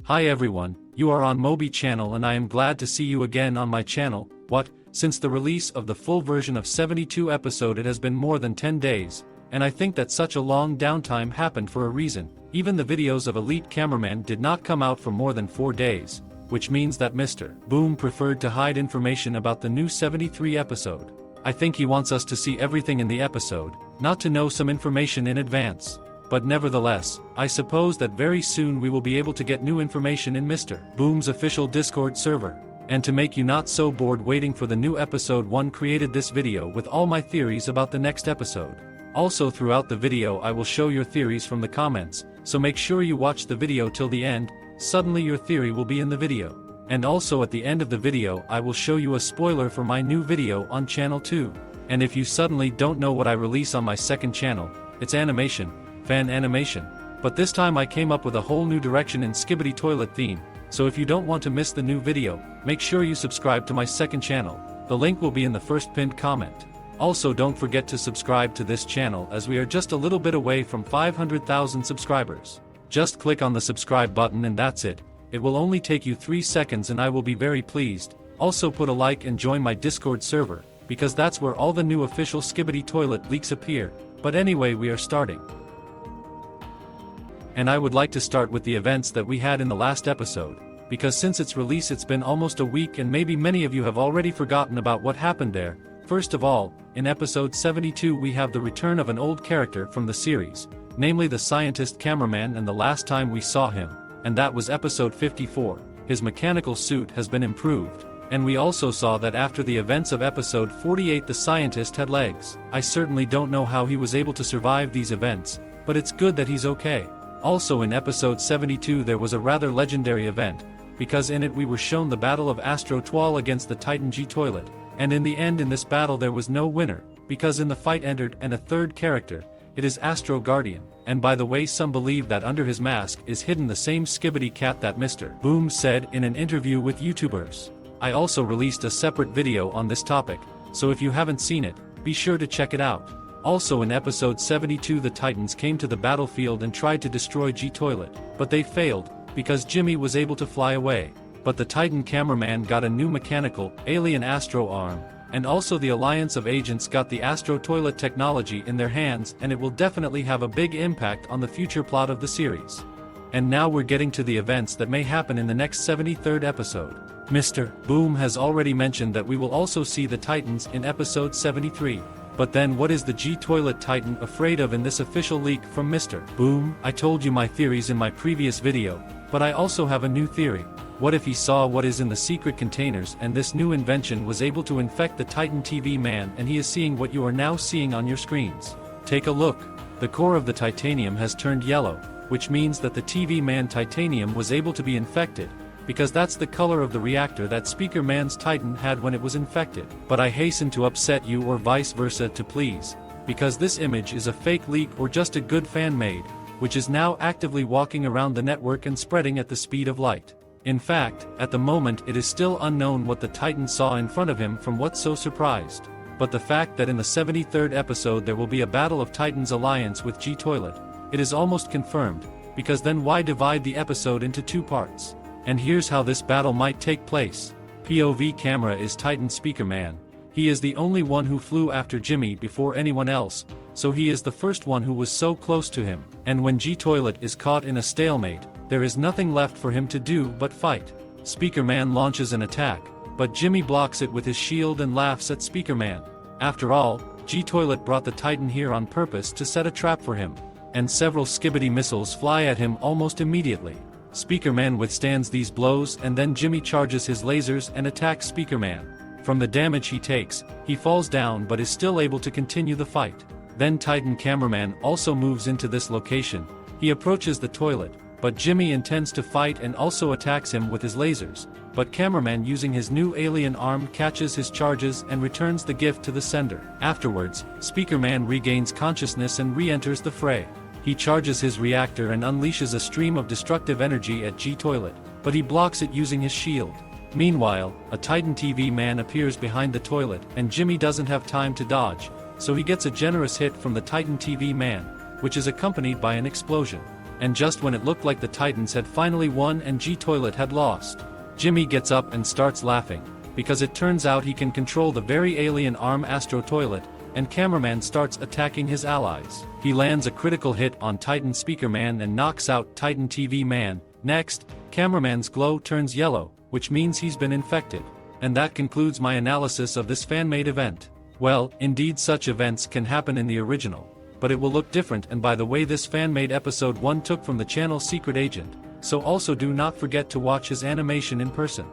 Hi everyone, you are on Moby channel and I am glad to see you again on my channel. Since the release of the full version of 72 episode it has been more than 10 days, and I think that such a long downtime happened for a reason. Even the videos of Elite Cameraman did not come out for more than 4 days, which means that Mr. Boom preferred to hide information about the new 73 episode. I think he wants us to see everything in the episode, not to know some information in advance. But nevertheless, I suppose that very soon we will be able to get new information in Mr. Boom's official Discord server. And to make you not so bored waiting for the new episode 1, created this video with all my theories about the next episode. Also throughout the video I will show your theories from the comments, so make sure you watch the video till the end. Suddenly your theory will be in the video. And also at the end of the video I will show you a spoiler for my new video on channel 2. And if you suddenly don't know what I release on my second channel, it's animation, fan animation. But this time I came up with a whole new direction in SKIBIDI toilet theme, so if you don't want to miss the new video, make sure you subscribe to my second channel. The link will be in the first pinned comment. Also don't forget to subscribe to this channel as we are just a little bit away from 500,000 subscribers. Just click on the subscribe button and that's it. It will only take you 3 seconds and I will be very pleased. Also put a like and join my Discord server, because that's where all the new official SKIBIDI toilet leaks appear. But anyway, we are starting. And I would like to start with the events that we had in the last episode, because since its release it's been almost a week and maybe many of you have already forgotten about what happened there. First of all, in episode 72 we have the return of an old character from the series, namely the scientist cameraman, and the last time we saw him, and that was episode 54, his mechanical suit has been improved. And we also saw that after the events of episode 48 the scientist had legs. I certainly don't know how he was able to survive these events, but it's good that he's okay. Also in episode 72 there was a rather legendary event, because in it we were shown the battle of Astro Twal against the Titan G Toilet, and in the end in this battle there was no winner, because in the fight entered and a third character, it is Astro Guardian, and by the way some believe that under his mask is hidden the same SKIBIDI cat that Mr. Boom said in an interview with YouTubers. I also released a separate video on this topic, so if you haven't seen it, be sure to check it out. Also in episode 72 the Titans came to the battlefield and tried to destroy G Toilet, but they failed, because Jimmy was able to fly away. But the Titan cameraman got a new mechanical, alien Astro arm, and also the Alliance of Agents got the Astro Toilet technology in their hands, and it will definitely have a big impact on the future plot of the series. And now we're getting to the events that may happen in the next 73rd episode. Mr. Boom has already mentioned that we will also see the Titans in episode 73. But then what is the G Toilet Titan afraid of in this official leak from Mr. Boom? I told you my theories in my previous video, but I also have a new theory. What if he saw what is in the secret containers and this new invention was able to infect the Titan TV man, and he is seeing what you are now seeing on your screens? Take a look. The core of the titanium has turned yellow, which means that the TV man titanium was able to be infected, because that's the color of the reactor that Speaker Man's Titan had when it was infected. But I hasten to upset you or vice versa to please, because this image is a fake leak or just a good fan-made, which is now actively walking around the network and spreading at the speed of light. In fact, at the moment it is still unknown what the Titan saw in front of him from what's so surprised. But the fact that in the 73rd episode there will be a battle of Titans alliance with G Toilet, it is almost confirmed, because then why divide the episode into 2 parts? And here's how this battle might take place. POV camera is Titan Speaker Man. He is the only one who flew after Jimmy before anyone else, so he is the first one who was so close to him. And when G Toilet is caught in a stalemate, there is nothing left for him to do but fight. Speaker Man launches an attack, but Jimmy blocks it with his shield and laughs at Speaker Man. After all, G Toilet brought the Titan here on purpose to set a trap for him. And several SKIBIDI missiles fly at him almost immediately. Speaker Man withstands these blows, and then Jimmy charges his lasers and attacks Speaker Man. From the damage he takes, he falls down but is still able to continue the fight. Then Titan cameraman also moves into this location. He approaches the toilet, but Jimmy intends to fight and also attacks him with his lasers. But cameraman using his new alien arm catches his charges and returns the gift to the sender. Afterwards, Speaker Man regains consciousness and re-enters the fray. He charges his reactor and unleashes a stream of destructive energy at G Toilet, but he blocks it using his shield. Meanwhile, a Titan TV man appears behind the toilet and Jimmy doesn't have time to dodge, so he gets a generous hit from the Titan TV man, which is accompanied by an explosion. and just when it looked like the Titans had finally won and G-Toilet had lost, Jimmy gets up and starts laughing, because it turns out he can control the very alien arm Astro Toilet, and Cameraman starts attacking his allies. He lands a critical hit on Titan Speaker Man and knocks out Titan TV Man. Next, Cameraman's glow turns yellow, which means he's been infected. And that concludes my analysis of this fan-made event. Well, indeed such events can happen in the original, but it will look different, and by the way this fan-made episode 1 took from the channel Secret Agent, so also do not forget to watch his animation in person.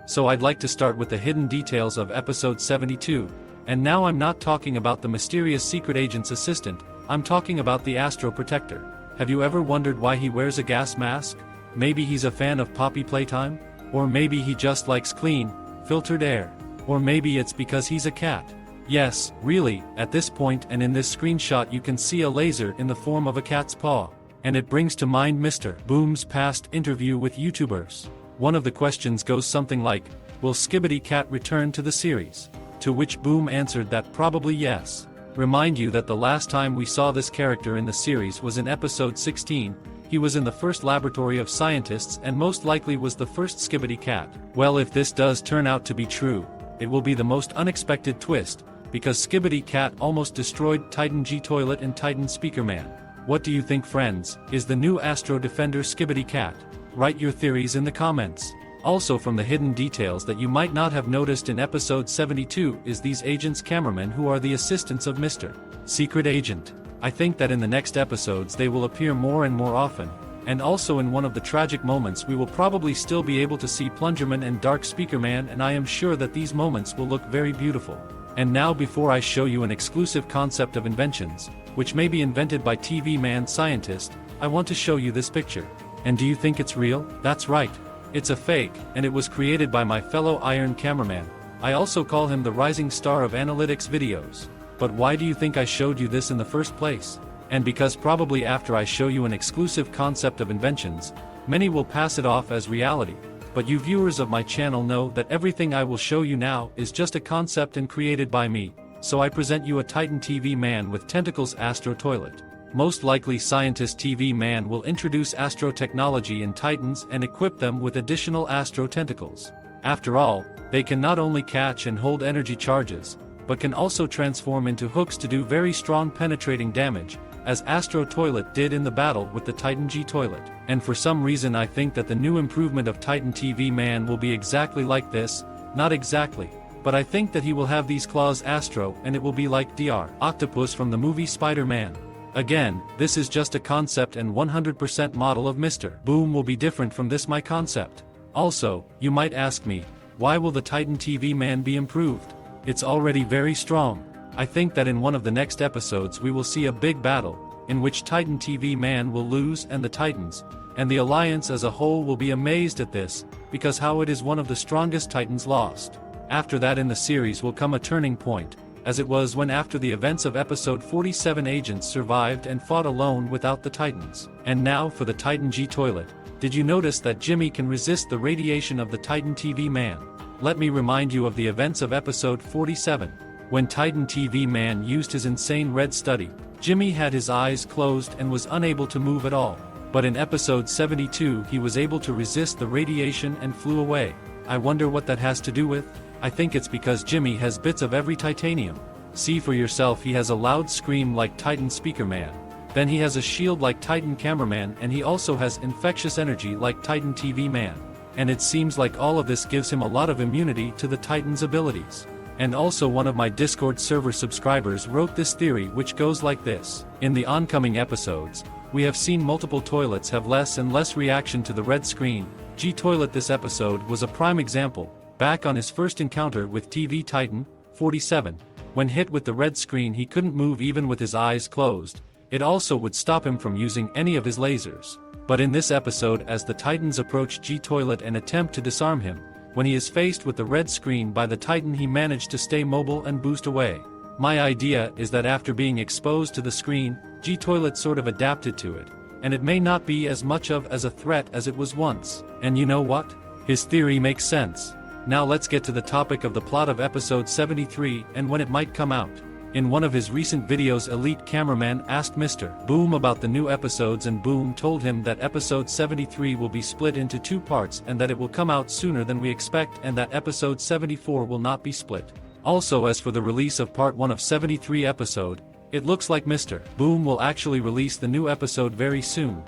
So I'd like to start with the hidden details of episode 72, and now I'm not talking about the mysterious Secret Agent's assistant, I'm talking about the Astro Protector. Have you ever wondered why he wears a gas mask? Maybe he's a fan of Poppy Playtime? Or maybe he just likes clean, filtered air? Or maybe it's because he's a cat? Yes, really, at this point and in this screenshot you can see a laser in the form of a cat's paw. And it brings to mind Mr. Boom's past interview with YouTubers. One of the questions goes something like, will Skibidi Cat return to the series? To which Boom answered that probably yes. Remind you that the last time we saw this character in the series was in episode 16, he was in the first laboratory of scientists and most likely was the first Skibidi Cat. Well, if this does turn out to be true, it will be the most unexpected twist, because Skibidi Cat almost destroyed Titan G-Toilet and Titan Speaker Man. What do you think, friends? Is the new Astro Defender Skibidi Cat? Write your theories in the comments. Also, from the hidden details that you might not have noticed in episode 72 is these agents cameramen who are the assistants of Mr. Secret Agent. I think that in the next episodes they will appear more and more often, and also in one of the tragic moments we will probably still be able to see Plungerman and Dark Speaker Man, and I am sure that these moments will look very beautiful. And now, before I show you an exclusive concept of inventions, which may be invented by TV Man Scientist, I want to show you this picture. And do you think it's real? That's right. It's a fake, and it was created by my fellow Iron cameraman. I also call him the rising star of analytics videos. But why do you think I showed you this in the first place? And because probably after I show you an exclusive concept of inventions, many will pass it off as reality. But you viewers of my channel know that everything I will show you now is just a concept and created by me, so I present you a Titan TV Man with tentacles Astro Toilet. Most likely Scientist TV Man will introduce Astro technology in Titans and equip them with additional Astro tentacles. After all, they can not only catch and hold energy charges, but can also transform into hooks to do very strong penetrating damage, as Astro Toilet did in the battle with the Titan G-Toilet. And for some reason I think that the new improvement of Titan TV Man will be exactly like this, not exactly, but I think that he will have these claws Astro and it will be like Dr. Octopus from the movie Spider-Man. Again, this is just a concept and 100% model of Mr. Boom will be different from this my concept. Also, you might ask me, why will the Titan TV Man be improved? It's already very strong. I think that in one of the next episodes we will see a big battle, in which Titan TV Man will lose and the Titans, and the Alliance as a whole will be amazed at this, because how it is one of the strongest Titans lost. After that in the series will come a turning point, as it was when after the events of episode 47 agents survived and fought alone without the Titans. And now for the Titan G-Toilet, did you notice that Jimmy can resist the radiation of the Titan TV Man? Let me remind you of the events of episode 47. When Titan TV Man used his insane red study, Jimmy had his eyes closed and was unable to move at all. But in episode 72 he was able to resist the radiation and flew away. I wonder what that has to do with? I think it's because Jimmy has bits of every titanium. See for yourself, he has a loud scream like Titan Speaker Man. Then he has a shield like Titan Cameraman, and he also has infectious energy like Titan TV Man. And it seems like all of this gives him a lot of immunity to the Titan's abilities. And also one of my Discord server subscribers wrote this theory which goes like this. In the oncoming episodes, we have seen multiple toilets have less and less reaction to the red screen. G-Toilet this episode was a prime example. Back on his first encounter with TV Titan 47, when hit with the red screen he couldn't move even with his eyes closed. It also would stop him from using any of his lasers. But in this episode, as the Titans approach G-Toilet and attempt to disarm him, when he is faced with the red screen by the Titan he managed to stay mobile and boost away. My idea is that after being exposed to the screen, G-Toilet sort of adapted to it, and it may not be as much of as a threat as it was once. And you know what? His theory makes sense. Now let's get to the topic of the plot of episode 73 and when it might come out. In one of his recent videos, Elite Cameraman asked Mr. Boom about the new episodes, and Boom told him that episode 73 will be split into 2 parts and that it will come out sooner than we expect, and that episode 74 will not be split. Also, as for the release of part 1 of 73 episode, it looks like Mr. Boom will actually release the new episode very soon.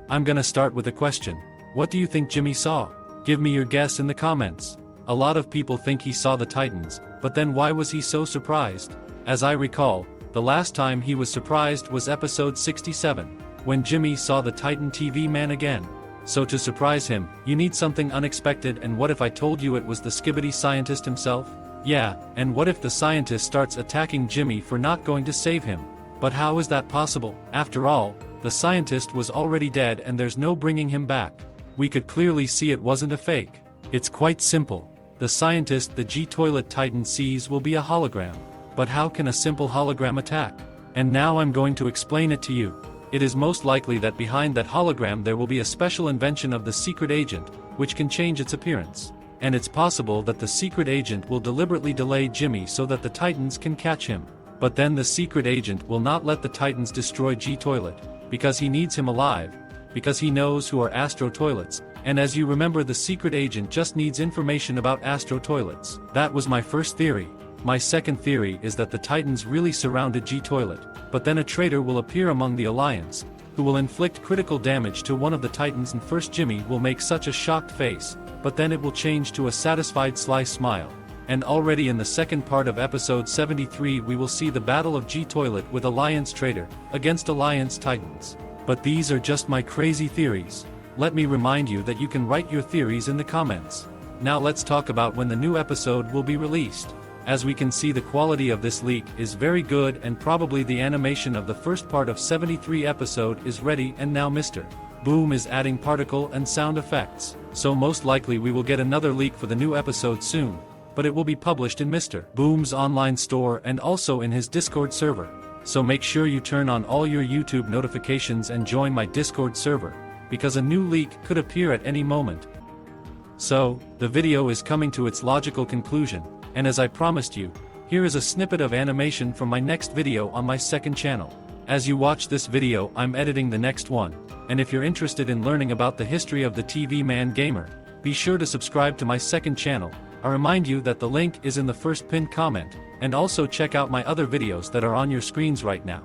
I'm gonna start with a question. What do you think Jimmy saw? Give me your guess in the comments. A lot of people think he saw the Titans, but then why was he so surprised? As I recall, the last time he was surprised was episode 67, when Jimmy saw the Titan TV man again. So to surprise him, you need something unexpected, and what if I told you it was the SKIBIDI scientist himself? Yeah, and what if the scientist starts attacking Jimmy for not going to save him? But how is that possible? After all, the scientist was already dead and there's no bringing him back. We could clearly see it wasn't a fake. It's quite simple. The scientist the G-Toilet Titan sees will be a hologram. But how can a simple hologram attack? And now I'm going to explain it to you. It is most likely that behind that hologram there will be a special invention of the secret agent, which can change its appearance. And it's possible that the secret agent will deliberately delay Jimmy so that the Titans can catch him. But then the secret agent will not let the Titans destroy G-Toilet, because he needs him alive, because he knows who are Astro Toilets, and as you remember, the secret agent just needs information about Astro Toilets. That was my first theory. My second theory is that the Titans really surrounded G-Toilet, but then a traitor will appear among the Alliance, who will inflict critical damage to one of the Titans, and first Jimmy will make such a shocked face, but then it will change to a satisfied sly smile. And already in the second part of episode 73 we will see the battle of G-Toilet with Alliance traitor against Alliance Titans. But these are just my crazy theories. Let me remind you that you can write your theories in the comments. Now let's talk about when the new episode will be released. As we can see, the quality of this leak is very good, and probably the animation of the first part of 73 episode is ready, and now Mr. Boom is adding particle and sound effects. So most likely we will get another leak for the new episode soon, but it will be published in Mr. Boom's online store and also in his Discord server. So make sure you turn on all your YouTube notifications and join my Discord server, because a new leak could appear at any moment. So, the video is coming to its logical conclusion, and as I promised you, here is a snippet of animation from my next video on my second channel. As you watch this video, I'm editing the next one, and if you're interested in learning about the history of the TV Man Gamer, be sure to subscribe to my second channel. I remind you that the link is in the first pinned comment, and also check out my other videos that are on your screens right now.